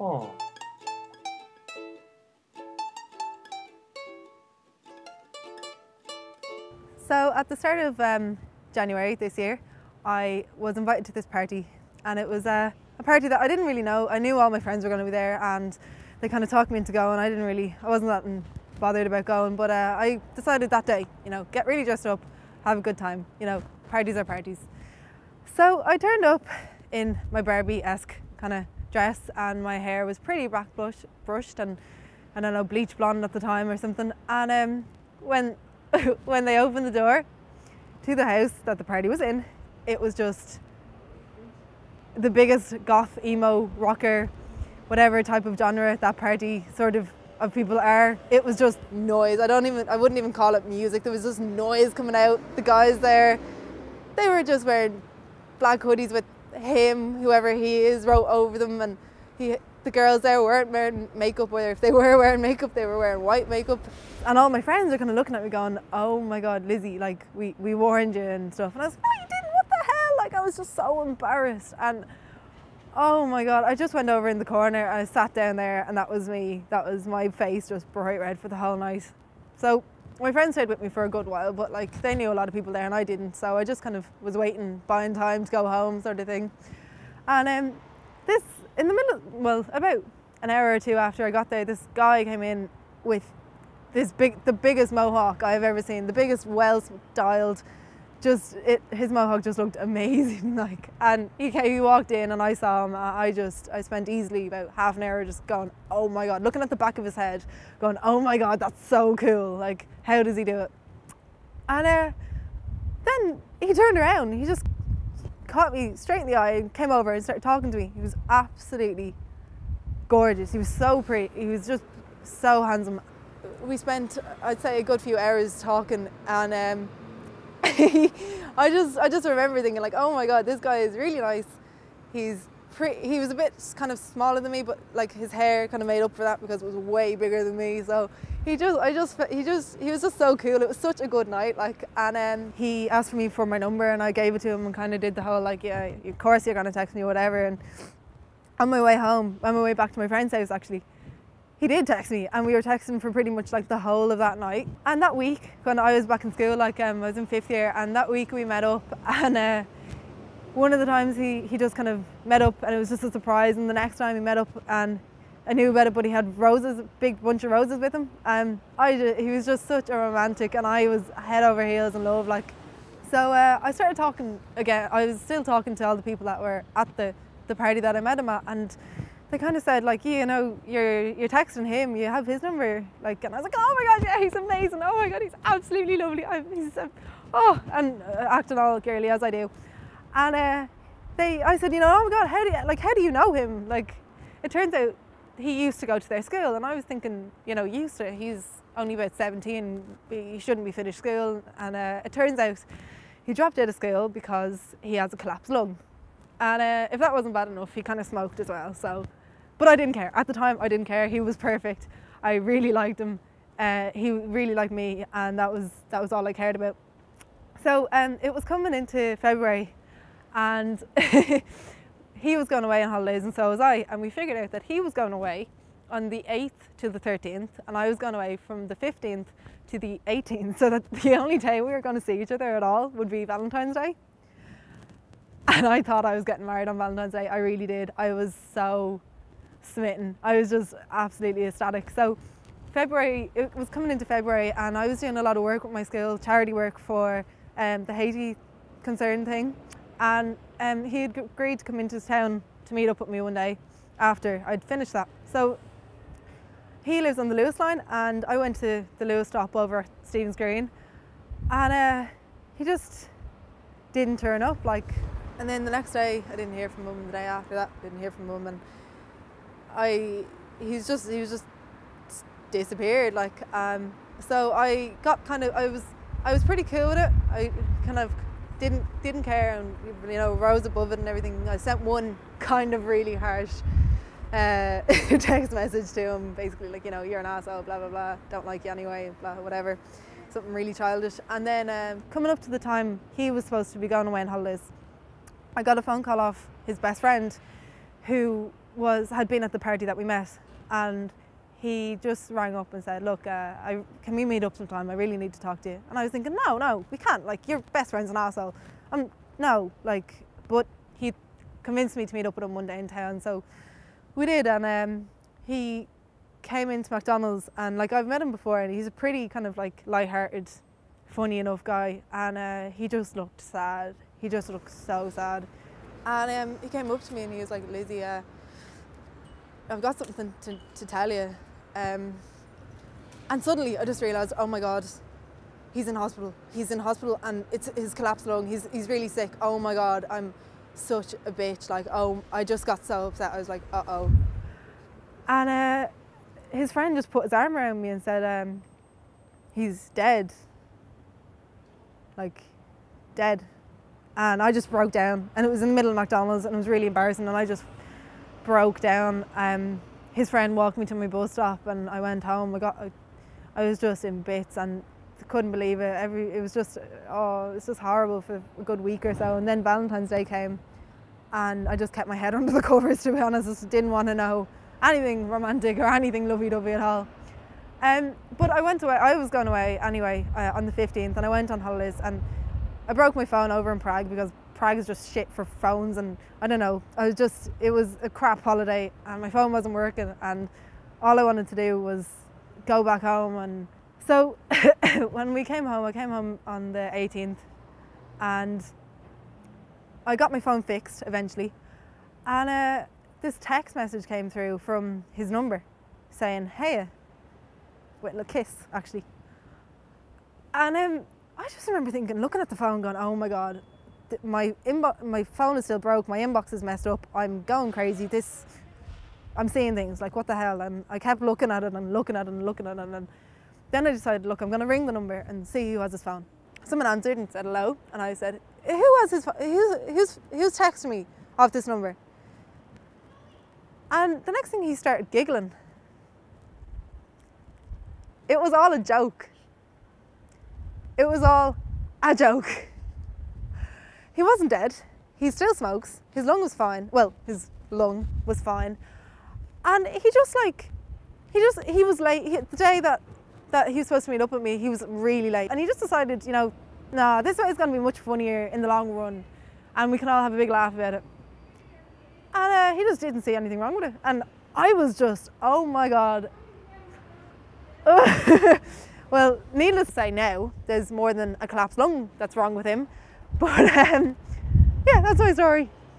Oh. So at the start of January this year, I was invited to this party, and it was a party that I didn't really know. I knew all my friends were going to be there, and they kind of talked me into going. I wasn't that bothered about going, but I decided that day, get really dressed up, have a good time. Parties are parties. So I turned up in my Barbie-esque kind of dress, and my hair was pretty black brushed and I don't know, bleach blonde at the time or something. And when when they opened the door to the house that the party was in, it was just the biggest goth, emo, rocker, whatever type of genre that party sort of people are. It was just noise. I wouldn't even call it music. There was just noise coming out. The guys there, they were just wearing black hoodies with him, whoever he is, wrote over them, and the girls there weren't wearing makeup, or if they were wearing makeup, they were wearing white makeup. And all my friends are kind of looking at me going, oh my God, Lizzie, like we warned you and stuff. And I was like, no, you didn't, what the hell? Like, I was just so embarrassed. And oh my God, I just went over in the corner and I sat down there, and that was me. That was my face, just bright red for the whole night. So my friends stayed with me for a good while, but like they knew a lot of people there and I didn't. So I just kind of was waiting, buying time to go home sort of thing. And in the middle, about an hour or two after I got there, this guy came in with the biggest mohawk I've ever seen, the biggest, well-styled, his mohawk just looked amazing, like. And he walked in and I saw him. I spent easily about half an hour just going, oh my God, looking at the back of his head, going, oh my God, that's so cool. Like, how does he do it? And then he turned around. He just caught me straight in the eye and came over and started talking to me. He was absolutely gorgeous. He was so pretty. He was just so handsome. We spent, I'd say, a good few hours talking, and I just remember thinking, like, oh my God, this guy is really nice. He was a bit kind of smaller than me, but like his hair kind of made up for that because it was way bigger than me. So he was just so cool. It was such a good night, like. And he asked me for my number, and I gave it to him and kind of did the whole like, yeah, of course you're gonna text me, whatever. And on my way back to my friend's house, actually, he did text me, and we were texting for pretty much like the whole of that night. And that week, when I was back in school, like I was in 5th year, and that week we met up, and one of the times he just kind of met up, and it was just a surprise. And the next time he met up, and I knew about it, but he had roses, a big bunch of roses with him. He was just such a romantic, and I was head over heels in love, like. So I started talking again. I was still talking to all the people that were at the party that I met him at, and they kind of said, like, you're texting him, you have his number, like. And I was like, oh my God, yeah, he's amazing. Oh my God, he's absolutely lovely. And acting all girly as I do. And I said, oh my God, how do you know him? Like, it turns out he used to go to their school, and I was thinking, he's only about 17, he shouldn't be finished school. And it turns out he dropped out of school because he has a collapsed lung. And if that wasn't bad enough, he kind of smoked as well. So, but I didn't care. At the time, I didn't care. He was perfect. I really liked him. He really liked me, and that was all I cared about. So it was coming into February, and he was going away on holidays, and so was I. And we figured out that he was going away on the 8th to the 13th, and I was going away from the 15th to the 18th, so that the only day we were going to see each other at all would be Valentine's Day. And I thought I was getting married on Valentine's Day. I really did. I was so smitten. I was just absolutely ecstatic. So it was coming into February, and I was doing a lot of work with my school, charity work for the Haiti concern thing. And he had agreed to come into his town to meet up with me one day after I'd finished that. So he lives on the Lewis line, and I went to the Lewis stop over at Stephen's Green, and he just didn't turn up, like. And then the next day I didn't hear from him. The day after that, didn't hear from him, and he was just disappeared, like. So I got I was pretty cool with it. I kind of didn't care, and rose above it and everything. I sent one kind of really harsh text message to him, basically like, you're an asshole, blah blah blah, don't like you anyway, blah, whatever, something really childish. And then coming up to the time he was supposed to be going away on holidays, I got a phone call off his best friend, who had been at the party that we met, and he just rang up and said, look, can we meet up sometime? I really need to talk to you. And I was thinking, no, we can't. Like, your best friend's an arsehole. No, like, but he convinced me to meet up with him one day in town. So we did, and he came into McDonald's, and like, I've met him before, and he's a pretty kind of like light-hearted, funny enough guy, and he just looked sad. He just looked so sad. And he came up to me and he was like, Lizzie, I've got something to tell you. And suddenly I just realised, oh my God, he's in hospital. He's in hospital and it's his collapsed lung. He's really sick. Oh my God, I'm such a bitch. Like, oh, I just got so upset. I was like, uh-oh. And his friend just put his arm around me and said, he's dead. Like, dead. And I just broke down, and it was in the middle of McDonald's, and it was really embarrassing, and I just broke down. His friend walked me to my bus stop, and I went home. I was just in bits, and couldn't believe it. It was just horrible for a good week or so. And then Valentine's Day came, and I just kept my head under the covers, to be honest. I just didn't want to know anything romantic or anything lovey-dovey at all. But I went away. I was going away anyway on the 15th, and I went on holidays, and I broke my phone over in Prague because Prague is just shit for phones, and I don't know, it was a crap holiday and my phone wasn't working, and all I wanted to do was go back home. And so when I came home on the 18th, and I got my phone fixed eventually, and this text message came through from his number saying, hey, with a little kiss actually. And I just remember looking at the phone going, oh my God, my phone is still broke, my inbox is messed up, I'm going crazy, I'm seeing things, like what the hell? And I kept looking at it and looking at it and looking at it, and then I decided, look, I'm going to ring the number and see who has his phone. Someone answered and said hello, and I said, who's texting me off this number? And the next thing, he started giggling. It was all a joke. It was all a joke. He wasn't dead. He still smokes. His lung was fine. Well, his lung was fine. And he was late. The day that he was supposed to meet up with me, he was really late. And he just decided, nah, this way is going to be much funnier in the long run, and we can all have a big laugh about it. And he just didn't see anything wrong with it. And I was just, oh my God. Well, needless to say now, there's more than a collapsed lung that's wrong with him. But yeah, that's my story.